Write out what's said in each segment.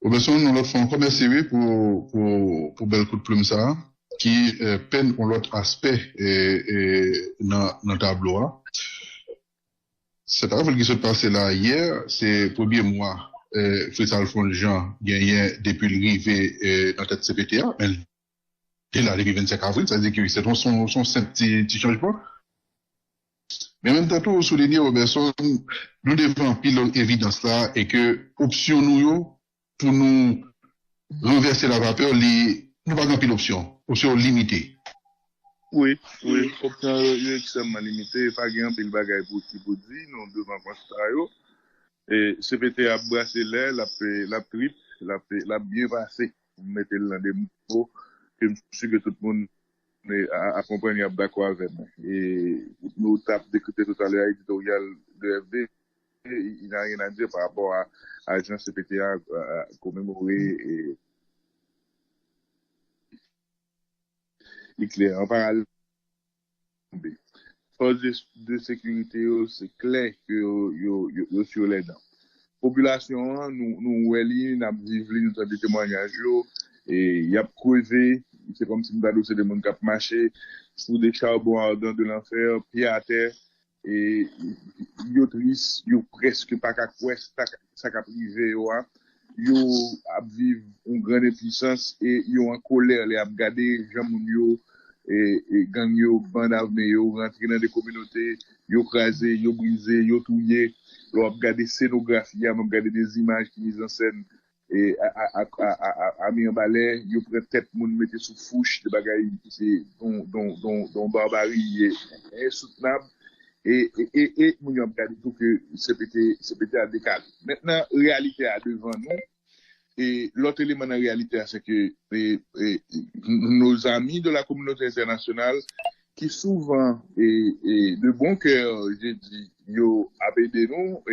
Robinson, nous l'autre fois encore merci oui, pour bel coup de plume ça, qui peine pour l'autre aspect dans le tableau. Hein. Cette affaire qui se passait là hier, c'est premier mois, Fritz Alphonse Jean gagné depuis l'arrivée dans cette CPTA, et là, depuis 25 avril, ça veut dire que c'est son petit changement. Mais en même temps, tout souligner, Robertson, nous devons pile évidence là, et que option nous, pour nous renverser la vapeur, nous pas grand pile option limitée. Oui, option extrêmement limitée, pas grand pile bagay pour dire, nous devons constater. Et CPT a brassé l'air, la trip, la bien passé. Vous mettez dans des mots que je suis sûr que tout le monde a compris, a d'accord avec moi. Et nous avons décrypté tout à l'heure l'éditorial de FD. Il n'a rien à dire par rapport à l'agence CPTA commémorer et clair. En parallèle, force de sécurité, c'est clair que yo sur les dents. Population, nous avons vécu nous avons des témoignages, et il y a creusé, c'est comme si nous avons des gens qui ont marché sous des charbons ardents de l'enfer, pied à terre, et ils ont triste, ils ont presque pas qu'à quoi ça qu'a privé, ils ont vécu une grande impuissance, et ils ont en colère, les ont gardé, gens et gang yo, bande armée, yo, rentré dans des communautés, yo crasé, yo brisé, yo touillé, yo a regardé scénographie, yo a regardé des images qui mises en scène, et à mis en balai, yo prend tête moun mette sous fouche, de bagaille, c'est, dont barbarie est insoutenable, et moun yo a regardé tout que CPT a décalé. Maintenant, réalité à devant nous, et l'autre élément de la réalité, c'est que nos amis de la communauté internationale, qui souvent, de bon cœur, j'ai dit, yo aidé nous,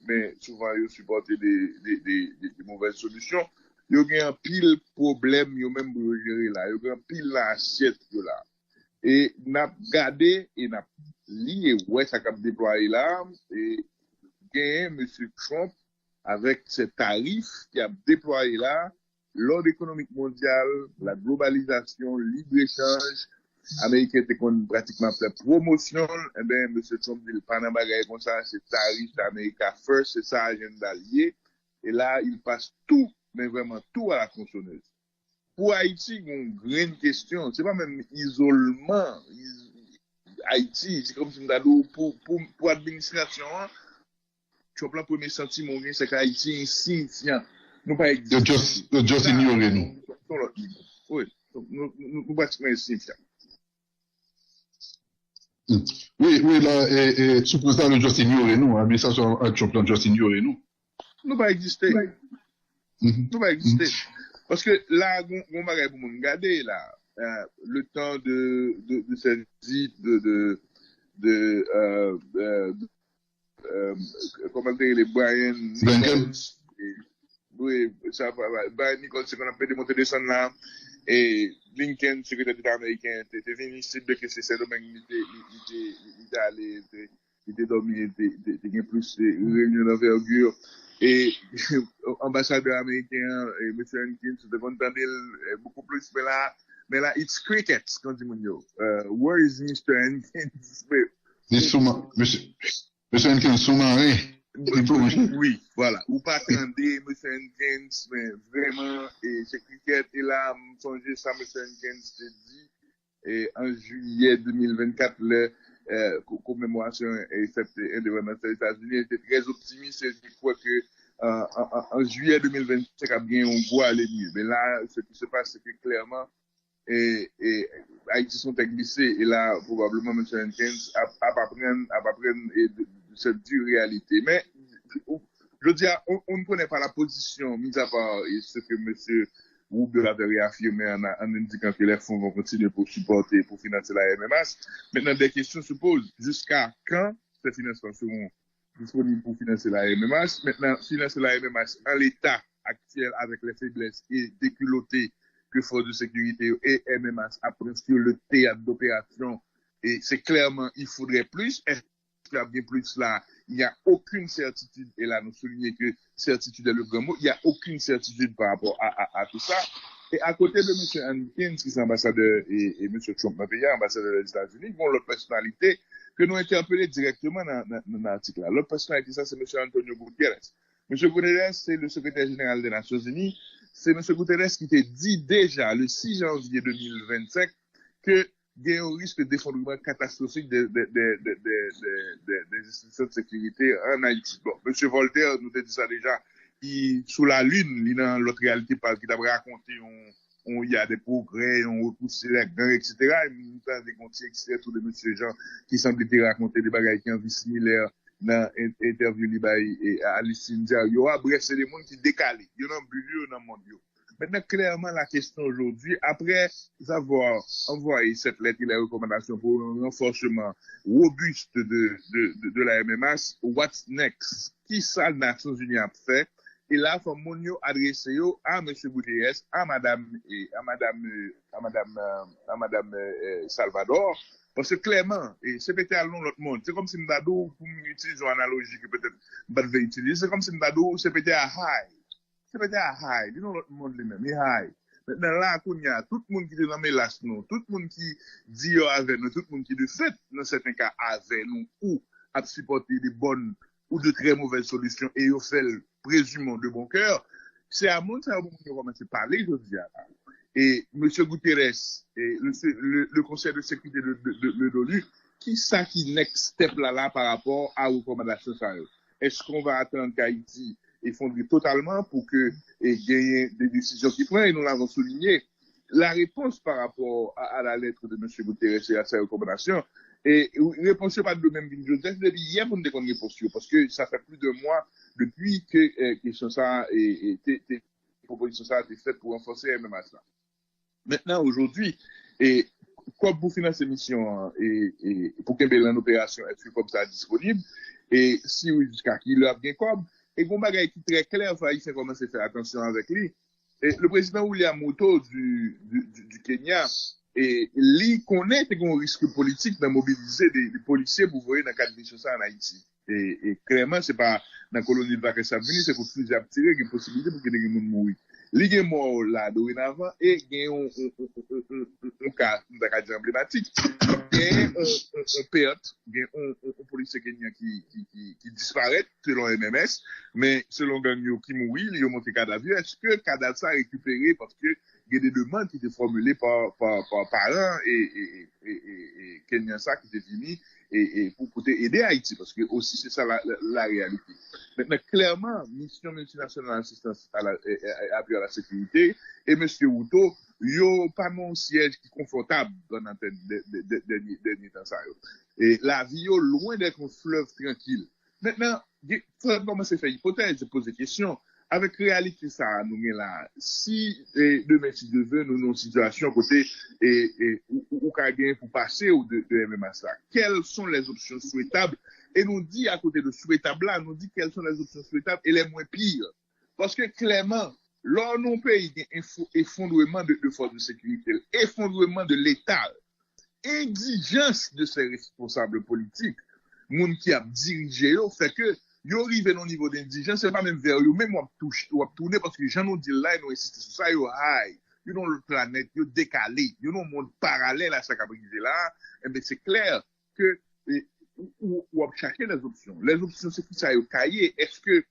mais souvent, yo supporté des mauvaises solutions, yo gen un pile problème, yo même pour gérer là, yo gen un pile l'assiette là. Et n'a gardé, et n'a lié, ouais, ça cap déployé là, et gen, monsieur Trump, avec ces tarifs qui a déployé là, l'ordre économique mondial, la globalisation, libre-échange, américain était pratiquement fait promotion, eh bien, M. Trump dit le Panama comme ça, c'est tarif d'America First, c'est ça agenda lié, et là, il passe tout, mais vraiment tout à la tronçonneuse. Pour Haïti, une grande question, c'est pas même isolement, Haïti, c'est comme si nous pour l'administration, sur le plan premier sentiment, c'est qu'Haïti est insignifiant. Nous pas exister. Just ignorer nous. Oui, nous pratiquement insignifiants. Oui, là, sous ça, le just ignorer nous, l'administration a sur le plan just ignorer nous. Nous pas exister. Nous pas exister. Parce que là, on va regarder là, le temps de cette visite comment dire, les Brian Nichols. Oui, ça va. Brian Nichols, c'est qu'on a fait démonter descendre là. Et Lincoln, secrétaire d'État américain, était venu cible que c'est Saint-Domingue, il était allé, il était dormi, il était plus réunion d'envergure. Et ambassadeur américain, M. Hankins, de contenter beaucoup plus, mais là, it's cricket, quand dit mon yo. Where is Mr. Hankins? Monsieur Hankins, sous-marin. Oui, voilà. Ou pas attendre M. Hankins, mais vraiment, et c'est cricket, et là, me songer ça, M. Hankins te dit, et en juillet 2024, le commémoration et cette indépendance des États-Unis était très optimiste, et je crois que en juillet 2025, a bien on voit aller mieux. Mais là, ce qui se passe, c'est que clairement, et Haïti sont glissés, et là, probablement, M. Hankins a pas prendre de cette dure réalité. Mais, je veux dire, on ne connaît pas la position, mis à part ce que M. Roubaud avait réaffirmé en indiquant que les fonds vont continuer pour supporter, pour financer la MMS. Maintenant, des questions se posent. Jusqu'à quand ces financements seront disponibles pour financer la MMS? Maintenant, financer la MMS en l'état actuel avec les faiblesses et déculottés que forces de sécurité et MMS apprennent sur le théâtre d'opération. Et c'est clairement, il faudrait plus. Est-ce qu'il y a bien plus là, il n'y a aucune certitude, et là nous soulignons que certitude est le grand mot, il n'y a aucune certitude par rapport à tout ça. Et à côté de M. Hankins, qui est ambassadeur, et M. Trump, ambassadeur des États-Unis, bon, l'autre personnalité que nous interpellons directement dans l'article là. L'autre personnalité, ça, c'est M. Antonio Guterres. M. Guterres, c'est le secrétaire général des Nations Unies. C'est M. Guterres qui t'a dit déjà, le 6 janvier 2025, que il y a un risque d'effondrement catastrophique des institutions de sécurité en Haïti. Bon, M. Voltaire nous a dit ça déjà, qui, sous la lune, il dans l'autre réalité, qui t'a raconté, il y a des progrès, on repousse les gangs, etc. Et nous avons des comptes extraits autour de M. Jean, qui semble te raconter des bagages qui ont vu similaires dans l'interview et à Alice India. Bref, c'est des gens qui décalent. Ils ont bulle dans le monde. Maintenant, clairement, la question aujourd'hui, après avoir envoyé cette lettre et les recommandations pour un renforcement robuste de la MMS, what's next? Qui ça, les Nations Unies a fait? Et là, il faut adresser à M. Guterres, à Madame Salvador, parce que clairement, et c'est peut-être à l'autre monde, c'est comme si Ndado, pour utiliser une analogie que peut-être je vais utiliser, c'est comme si Ndado, c'est peut-être à high. C'est peut-être à high, dis nous l'autre monde lui-même, il high. Maintenant là, il y a tout le monde qui est dans mes lasses, nous, tout le monde qui dit avec nous, tout le monde qui de fait, dans certains cas, avec nous, ou à supporter des bonnes ou de très mauvaises solutions, et au fait, présumons de bon cœur, c'est à mon cerveau qu'on commence à parler, je dis. Et M. Guterres, et le Conseil de sécurité de l'ONU, qui ça qui next step là par rapport à recommandations ça? Est-ce qu'on va attendre qu'Haïti effondre totalement pour que il y ait des décisions qui prennent? Et nous l'avons souligné. La réponse par rapport à la lettre de M. Guterres et à ses recommandations, et réponse pas de même Joseph depuis hier pour nous déconner réponse parce que ça fait plus de mois depuis que question ça et proposition ça a été faite pour renforcer MMA ça. Maintenant aujourd'hui et comme pour financer mission et pour qu'il y ait une opération est comme ça disponible et si oui jusqu'à qui leur bien comme et gon bagay qui très clair il faut commencer à faire attention avec lui et le président William Ruto du Kenya et lui connaît un risque politique de mobiliser des policiers pour voir dans le cadre de ça en Haïti. Et clairement, c'est pas dans la colonie de vacances à venir, c'est pour fusil à tirer, il y a une possibilité pour que des gens mourent. Il y a mort là, dorénavant, et il y a un cas emblématique. Il y a un perte, il y a un policier kenyan qui disparaît, selon MMS, mais selon Gagnon qui mourit, il y a monté cadavre. Est-ce que le cadavre ça a récupéré parce que il y a des demandes qui étaient formulées par parents et Kenyan ça qui étaient finis et pour aider Haïti parce que aussi c'est ça la réalité. Maintenant clairement mission multinationale d'assistance à l'appui à la sécurité et monsieur Ruto yo pas mon siège qui est confortable dans la dernier temps ça et la vie yo loin d'être un fleuve tranquille. Maintenant il faut commencer à faire hypothèse, poser des questions. Avec réalité ça nous là si demain si Dieu veut nous dans une situation côté ou gagner pour passer ou de MMA ça quelles sont les options souhaitables et nous dit à côté de souhaitables là nous dit quelles sont les options souhaitables et les moins pires parce que clairement lors non pays effondrement de forces de sécurité effondrement de l'État exigence de ses responsables politiques moun qui a dirigé fait que yo arrivé au niveau d'indigence c'est pas même vers eux même ou tourner parce que les gens nous dit là nous insistent sur ça yo high you know le planète yo décalé you know monde parallèle à ça qu'a brisé là et ben c'est clair que ou chercher les options c'est qui ça yo cahier est-ce que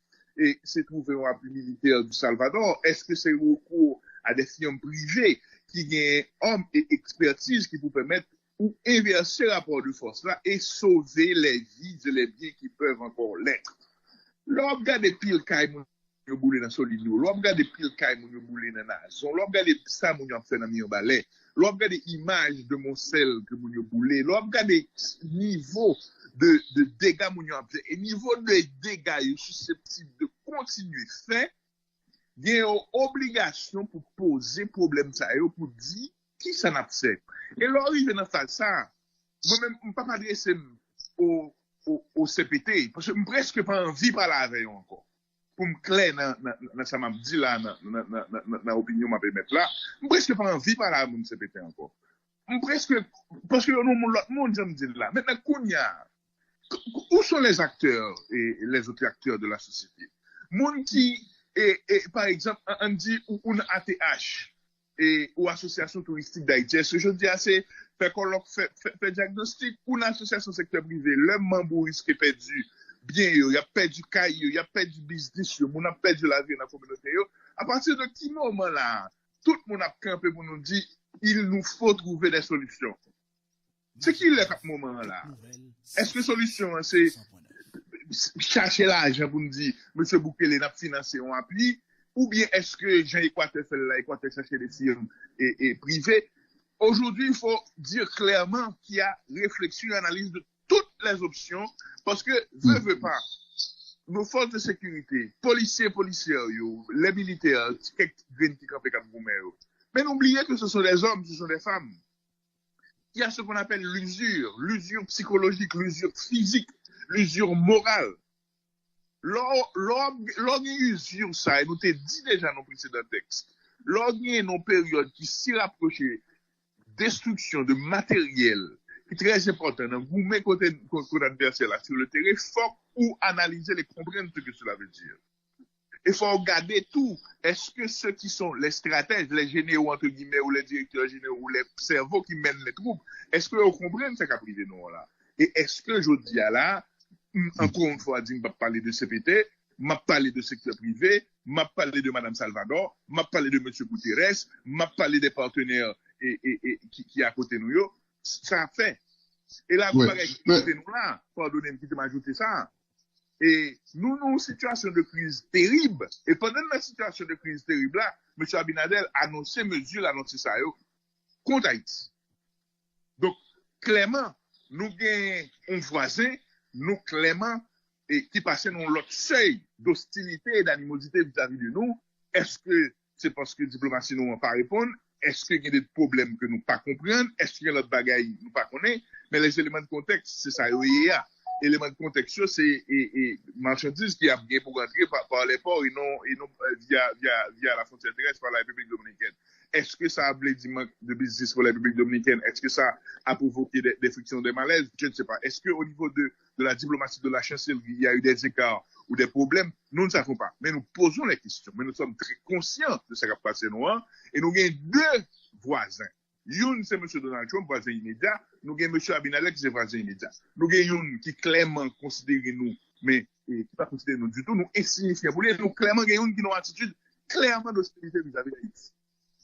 c'est trouver un appui militaire du Salvador est-ce que c'est recours à des firmes privées qui gagnent hommes et expertise qui vous permettent ou inverser le rapport de force là et sauver les vies et les biens qui peuvent encore l'être. L'on regarde pile caille moun yo boulé dans Solino, l'on regarde pile caille moun yo boulé dans Nazon, l'on regarde ça moun yo fait dans Mion Balais, l'on regarde image de Moncel que moun yo boulé, l'on regarde niveau de dégâts moun yo fait et niveau de dégâts susceptibles de continuer fait, il y a une obligation pour poser problème ça pour dire qui ça n'a fait. Et là, arrive dans ça, moi-même, je ne peux pas m'adresser au CPT, parce que je n'ai presque pas envie de parler avec eux encore. Pour me clair dans ça m'a dit là, dans l'opinion m'a permettre là, je n'ai presque pas envie de parler avec mon CPT encore. Presque, parce que l'autre monde, j'aime dire là. Maintenant, Kounia, où sont les acteurs et les autres acteurs de la société? Moun qui, par exemple, on dit ou une ATH ou Association touristique d'Haïti, est-ce que je dis assez, fait colloque, fait diagnostic, ou une association secteur privé, le membre risque perdu, bien, il a perdu caillou, il a perdu business, il a perdu la vie dans la communauté. À partir de quel moment là, tout le monde a campé pour nous dire, il nous faut trouver des solutions. C'est qui est à ce moment-là? Est-ce que la solution, c'est chercher l'argent pour nous dire, M. Boukele n'a financé un appli, ou bien est-ce que Jean-Équateur fait là, Équateur chercher des firmes et privées? Aujourd'hui, il faut dire clairement qu'il y a réflexion et analyse de toutes les options, parce que, veut pas, nos forces de sécurité, policiers, les militaires, qui campent comme vous, mais n'oubliez que ce sont des hommes, ce sont des femmes. Il y a ce qu'on appelle l'usure psychologique, l'usure physique, l'usure morale. L'usure, ça, et nous t'ai dit déjà dans le précédent texte, nos périodes qui s'y rapprochaient, destruction de matériel, qui est très important, vous mettez côté adversaire là sur le terrain, il faut ou analyser et comprendre ce que cela veut dire. Il faut regarder tout. Est-ce que ceux qui sont les stratèges, les généraux, entre guillemets, ou les directeurs généraux, ou les cerveaux qui mènent les troupes, est-ce qu'ils comprennent ce qu'a privé nous là? Et est-ce que je dis là, encore une fois, je vais parler de CPT, je vais parler de secteur privé, je vais parler de Mme Salvador, je vais parler de M. Guterres, je vais parler des partenaires qui à côté de nous, ça a fait. Et là, vous parlez qui côté nous là, pardonnez-moi de m'ajouter ça. Et nous avons une situation de crise terrible. Et pendant la situation de crise terrible là, M. Abinadel a annoncé mesures, annoncé ça contre Haïti. Donc, clairement, nous avons un voisin, nous clairement, et qui passe dans l'autre seuil d'hostilité et d'animosité vis-à-vis de nous. Est-ce que c'est parce que la diplomatie nous n'a pas répondu? Est-ce qu'il y a des problèmes que nous ne pas comprenons? Est-ce qu'il y a d'autres bagailles que nous ne pas connaissons? Mais les éléments de contexte, c'est ça, éléments de contexte, c'est marchandises qui a bien pour rentrer par les ports et non via la frontière terrestre par la République dominicaine. Est-ce que ça a amené du manque de business pour la République dominicaine? Est-ce que ça a provoqué des frictions, des malaises? Je ne sais pas. Est-ce qu'au niveau de la diplomatie de la chancellerie, il y a eu des écarts ou des problèmes? Nous ne savons pas. Mais nous posons les questions. Mais nous sommes très conscients de ce qui a passé noir. Et nous avons deux voisins. Youn, c'est M. Donald Trump, voisin immédiat. Nous avons M. Abinadel qui est voisin immédiat. Nous avons Youn qui clairement considère nous, mais qui ne pas considère nous du tout, nous insignifiants pour lui. Nous clairement Youn qui a une attitude clairement d'hostilité vis-à-vis d'Haïti.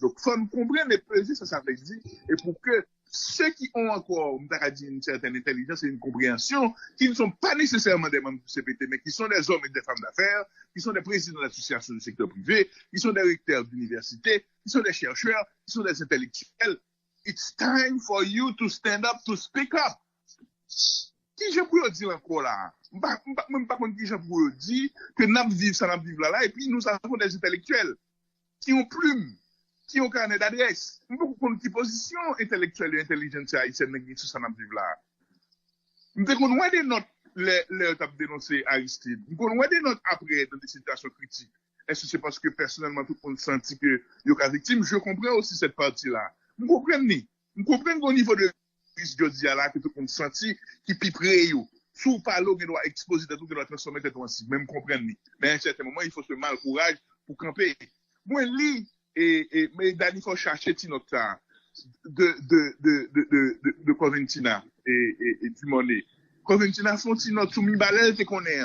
Donc, il faut nous comprendre et peser ça veut dire. Et pour que ceux qui ont encore, une certaine intelligence et une compréhension, qui ne sont pas nécessairement des membres du CPT, mais qui sont des hommes et des femmes d'affaires, qui sont des présidents d'associations du secteur privé, qui sont des recteurs d'université, qui sont des chercheurs, qui sont des intellectuels. It's time for you to stand up, to speak up. Qui je peux dire encore là? Même pas contre qui je peux dire que nous vivons ça, nous vivons là, et puis nous avons des intellectuels qui ont plume, qui ont carnet d'adresse. Nous avons une position intellectuelle et intelligente haïtienne sur ça, nous vivons là. Nous avons des notes, les tables dénoncées Aristide. Nous avons des notes après dans des situations critiques. Est-ce que c'est parce que personnellement tout le monde sentit que il y a victime? Je comprends aussi cette partie-là. Nous comprenons qu'au niveau de risque de là, que tout le monde sentit, qui piperait, sous parlo, qui doit exposer tout, qui doit transformer tout ainsi. Même comprendre. Mais à un certain moment, il faut se mal courage pour camper. Moi, mais Dani, il faut chercher notre temps de Coventina et du Monet. Coventina font notre soumis balèze qu'on est.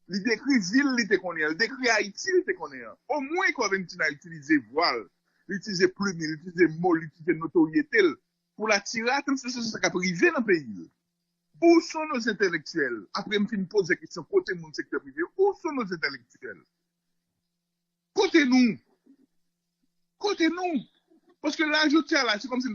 Il décrit ville, il connaît. Il décrit Haïti, il connaît. Au moins, Coventina a utilisé voile. L'utiliser plume, l'utiliser mot, l'utiliser notoriété pour la tirer, comme c'est ça qui a privé dans le pays. Où sont nos intellectuels? Après, je me pose la question, côté mon secteur privé, où sont nos intellectuels? Côté nous. Parce que là, je tiens là, c'est comme si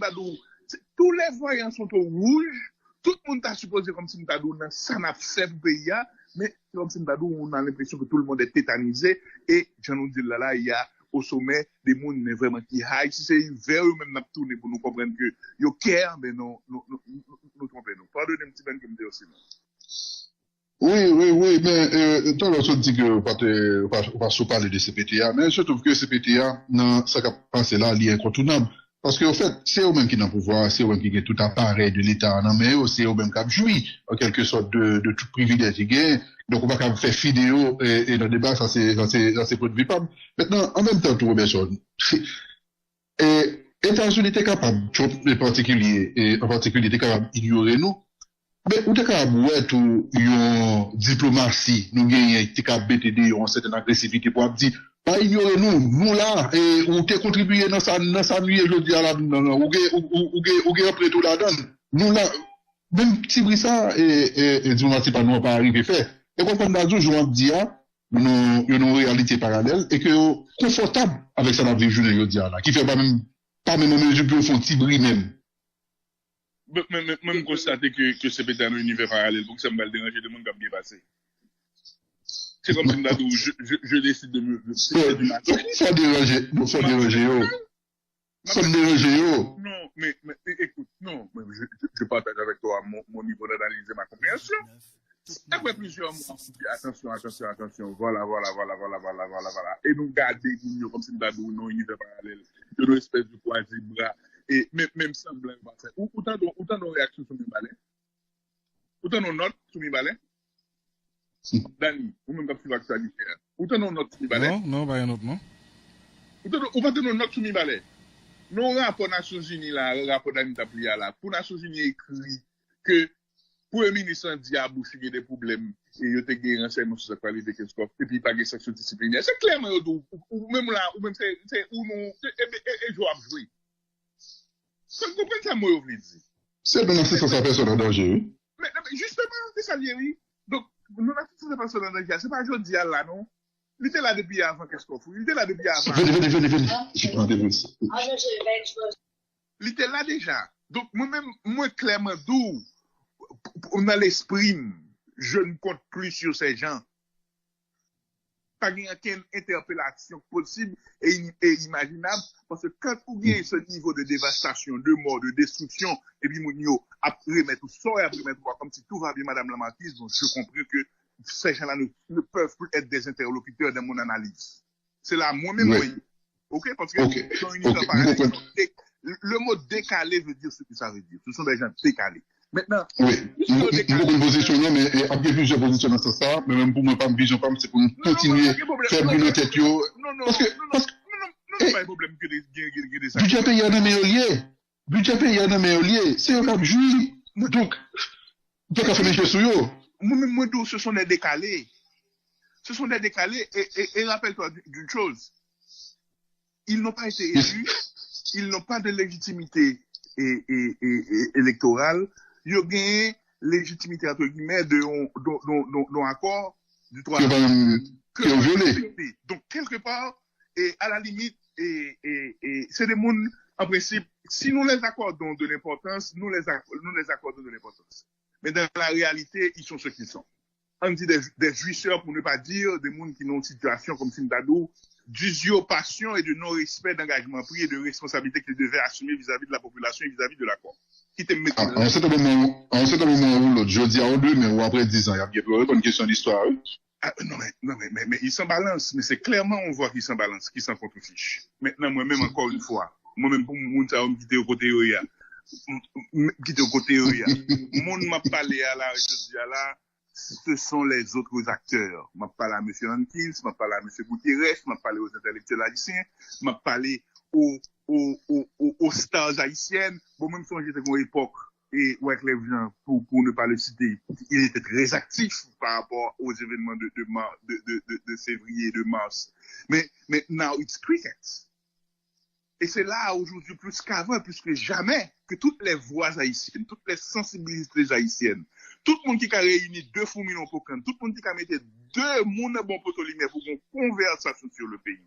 tous les voyants sont au rouge, tout le monde a supposé comme si ça n'a fait le pays, mais c'est comme si on a l'impression que tout le monde est tétanisé, et j'en ai dit là, il y a au sommet des mondes vraiment qui high. Si c'est vers eux-mêmes n'a tourné pour nous comprendre que yo care, mais non, nous trompons. Pardonnez un petit peu comme dire aussi. Oui, mais toi, on dit que on va parler de CPTA, mais je trouve que CPTA, ça qu'a passé là, il est incontournable. Parce qu'en fait, c'est eux-mêmes qui n'ont pouvoir, c'est eux-mêmes qui ont tout appareil de l'État en main, c'est eux-mêmes qui ont joui, en quelque sorte, de tout privilège qu'ils gagnent. Donc, on va quand même faire vidéo et le débat, ça c'est pas de vivable. Maintenant, en même temps, tout Robertson, et États-Unis étaient capables, en particulier, étaient capables d'ignorer nous. Mais ou t'es capable, ouais, tout, yon diplomatie, nous gagnons, t'es capable de BTD, une certaine agressivité pour dire, pas ignorer nous là, et ou t'es contribué dans sa nuit, je dis à la, ou après tout la donne. Nous là, même petit brissa, et diplomatie pas nous pas arrivé fait. Et quand on a dit, je vous dis, nous, une réalité parallèle, et que, confortable avec ça, la vie, je veux dire là, qui fait pas même mesure pour font petit bris même. Même constater que c'est peut-être un univers parallèle pour que ça me va le déranger de monde qui a bien passé. C'est comme si je décide de me. Faut déranger, faut déranger, Non, mais écoute, non, je partage avec toi mon niveau d'analyse et ma compréhension. Après plusieurs mois, attention, voilà. Et nous garder comme si nous avons un univers parallèle, une espèce de quasi-bras. Et même semblant pas faire. Autant de réactions sur mes balais. Autant de notes sur mes balais. Dani, ou même pas sur l'actualité. Autant de notes sur mes balais. Non, pas un autre, non. Autant de notes sur mes balais. Non, rapport Nations Unies là, rapport d'Anita Plia là, pour Nations Unies écrit que pour le ministre dit à Boucher des problèmes et il y a des renseignements sur sa qualité et puis pas de sanction disciplinaire. C'est clairement, ou même là, ou même c'est, ou non, et je jouer. Vous comprenez ça, moi, je vous dis. C'est une assistance à personne en danger. Mais justement, c'est ça, oui. Donc, non assistance à personne en danger, c'est pas aujourd'hui là, non? Il était là depuis avant, qu'est-ce qu'on fout? Il était là depuis avant. Venez. Je prends des bus. Il était là déjà. Donc, moi-même, moi, clairement, d'où, dans l'esprit, je ne compte plus sur ces gens. Pas aucune interpellation possible et imaginable parce que quand vous avez ce niveau de dévastation, de mort, de destruction, et puis Mounio après mettre tout ça et après mettre comme si tout va bien, Madame la Marquise, donc je comprends que ces gens-là ne peuvent plus être des interlocuteurs dans mon analyse. C'est là moi-même, oui. Ok, parce que le mot décalé veut dire ce que ça veut dire. Ce sont des gens décalés. Maintenant, oui, nous avons positionné, mais il y a plusieurs positions dans ça, mais même pour moi, pas vision, c'est pour nous continuer à faire brûler tête. Non, pas un problème que des budget payé en meilleur c'est un juge. Donc, tu peux faire mes choses sur eux. Moi, ce sont des décalés. Et rappelle-toi d'une chose. Ils n'ont pas été élus, ils n'ont pas de légitimité électorale. Il y a une légitimité, entre guillemets, d'un accord du 3 que ont violé. Donc, quelque part, et à la limite, c'est des mondes, en principe, si nous les accordons de l'importance, nous les accordons de l'importance. Mais dans la réalité, ils sont ce qu'ils sont. On dit des jouisseurs, pour ne pas dire, des mondes qui ont une situation comme Sindadou, d'usurpation et de non-respect d'engagement pris et de responsabilité qu'ils devaient assumer vis-à-vis de la population et vis-à-vis de la Cour. En un certain moment où l'autre, je dis à deux, mais ou après 10 ans, il y a bien plus une question d'histoire. Non, mais ils s'en balancent. Mais c'est clairement, on voit qu'ils s'en balancent, qu'ils s'en contrefichent. Maintenant, moi-même, encore une fois, moi-même, pour mon ça, on me quitte au côté Oya. Mon m'a parlé à la, je dis à la, ce sont les autres acteurs. M'a parlé à M. Hankins, m'a parlé à M. Gutiérrez, m'a parlé aux intellectuels haïtiens, m'a parlé aux stars haïtiennes. Bon, même si j'étais à une époque, et Wyclef Jean, pour ne pas le citer, il était très actif par rapport aux événements de février et de mars. Mais now it's cricket. Et c'est là, aujourd'hui, plus qu'avant, plus que jamais, que toutes les voix haïtiennes, toutes les sensibilités haïtiennes, tout le monde qui a réuni 2 fous millions pour prendre, tout le monde qui a mis 2 mounes bon poteau lumière pour qu'on conversation sur le pays.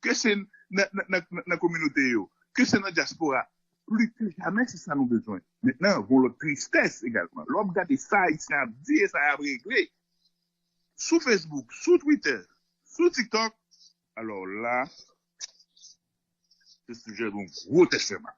Que c'est la communauté, que c'est la diaspora. Plus que jamais, c'est ça nous besoin. Maintenant, bon, la tristesse également. L'homme regarde ça, il s'est dit, ça a réglé. Sous Facebook, sous Twitter, sous TikTok. Alors là, c'est ce sujet d'un gros testament.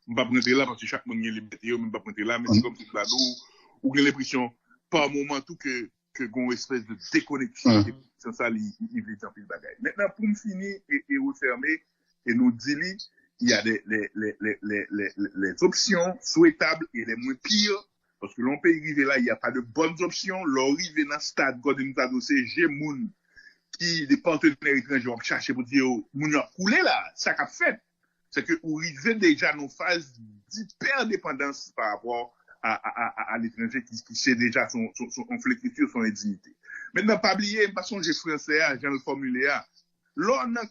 Je ne vais pas prendre là parce que chaque monde a une liberté, je ne vais pas prendre là, mais c'est comme si vous avez l'impression, par moment, tout que une espèce de déconnexion, sans ça, il veut dire plus de bagaille. Maintenant, pour me finir et refermer, et nous dire, il y a les options souhaitables et les moins pires. Parce que l'on peut y arriver là, il n'y a pas de bonnes options. L'on arrive dans le stade, quand nous avons j'ai moun qui, des partenaires étrangers, ont cherché pour dire, moun a coulé là, ça qu'a fait. C'est que vous arrivez déjà dans une phase d'hyperdépendance par rapport à l'étranger qui sait déjà son flétritude, son indignité. Maintenant, pas oublier, pas songer français, j'ai le formulaire. L'on a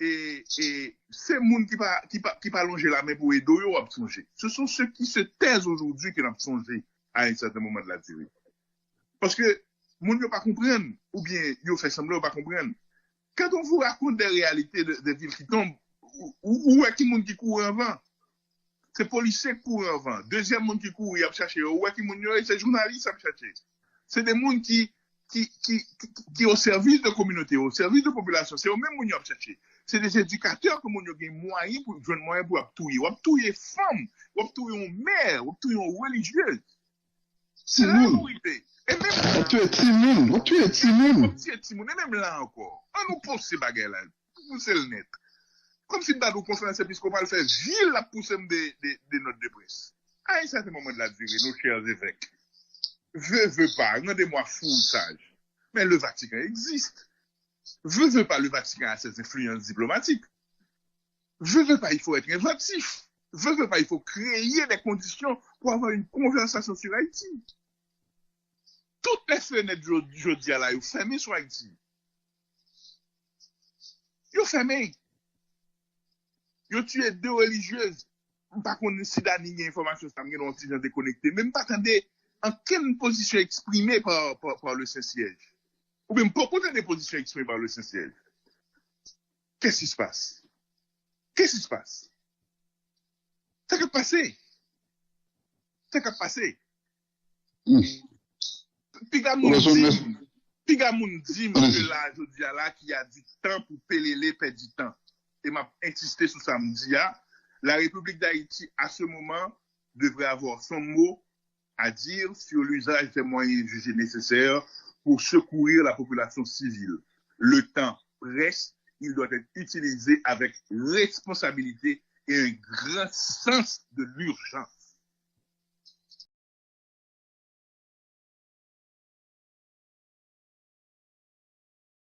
et ces gens qui pas longer la main pour aider, ils ont songé. Ce sont ceux qui se taisent aujourd'hui qui ont songé à un certain moment de la durée. Parce que, les gens ne pas comprendre, ou bien, ils fait semblant de pas comprendre. Quand on vous raconte des réalités des villes qui tombent, où est-ce qu'il y a qui court avant? C'est policiers qui courent avant. Deuxième monde qui court, il a cherché. Où est-ce qu'il y a c'est journalistes qui cherché. C'est des gens qui au service de la communauté, au service de la population. C'est eux mêmes qui ont cherché. C'est des éducateurs qui ont moyen pour jouer moyen pour appuyer. Ou appuyer femmes, ou appuyer une mère, ou appuyer une religieuse. C'est là où il est. Et même tu es timide, tu es timide. Et même là encore, on nous pose ces bagages là, pousser le net. Comme si dans nos conférences épiscopales fait ville la pousse des notes de presse. À un certain moment de la durée, nos chers évêques, veux pas, rendez-moi fou sage. Mais le Vatican existe. Veux pas, le Vatican a ses influences diplomatiques. Veux pas, il faut être inventif. Veux pas, il faut créer des conditions pour avoir une conversation sur Haïti. Toutes les fenêtres aujourd'hui là, ils sont fermées sur Haïti. Ils sont fermées. Ils ont tué 2 religieuses. Par contre, si d'année information, ça me ont été déconnecté. Même pas attendez, en quelle position exprimée par le Saint-Siège. Ou même pourquoi des positions exprimées par le Saint-Siège. Qu'est-ce qui se passe? Qu'est-ce qui se passe? Ça qui passé. Ça qui passé. Pigamoun dit que là, je dis là, qu'il y a du temps pour Pelele perd du temps. Et m'a insisté sur ça, me dit, la République d'Haïti, à ce moment, devrait avoir son mot à dire sur l'usage des moyens jugés nécessaires pour secourir la population civile. Le temps presse, il doit être utilisé avec responsabilité et un grand sens de l'urgence.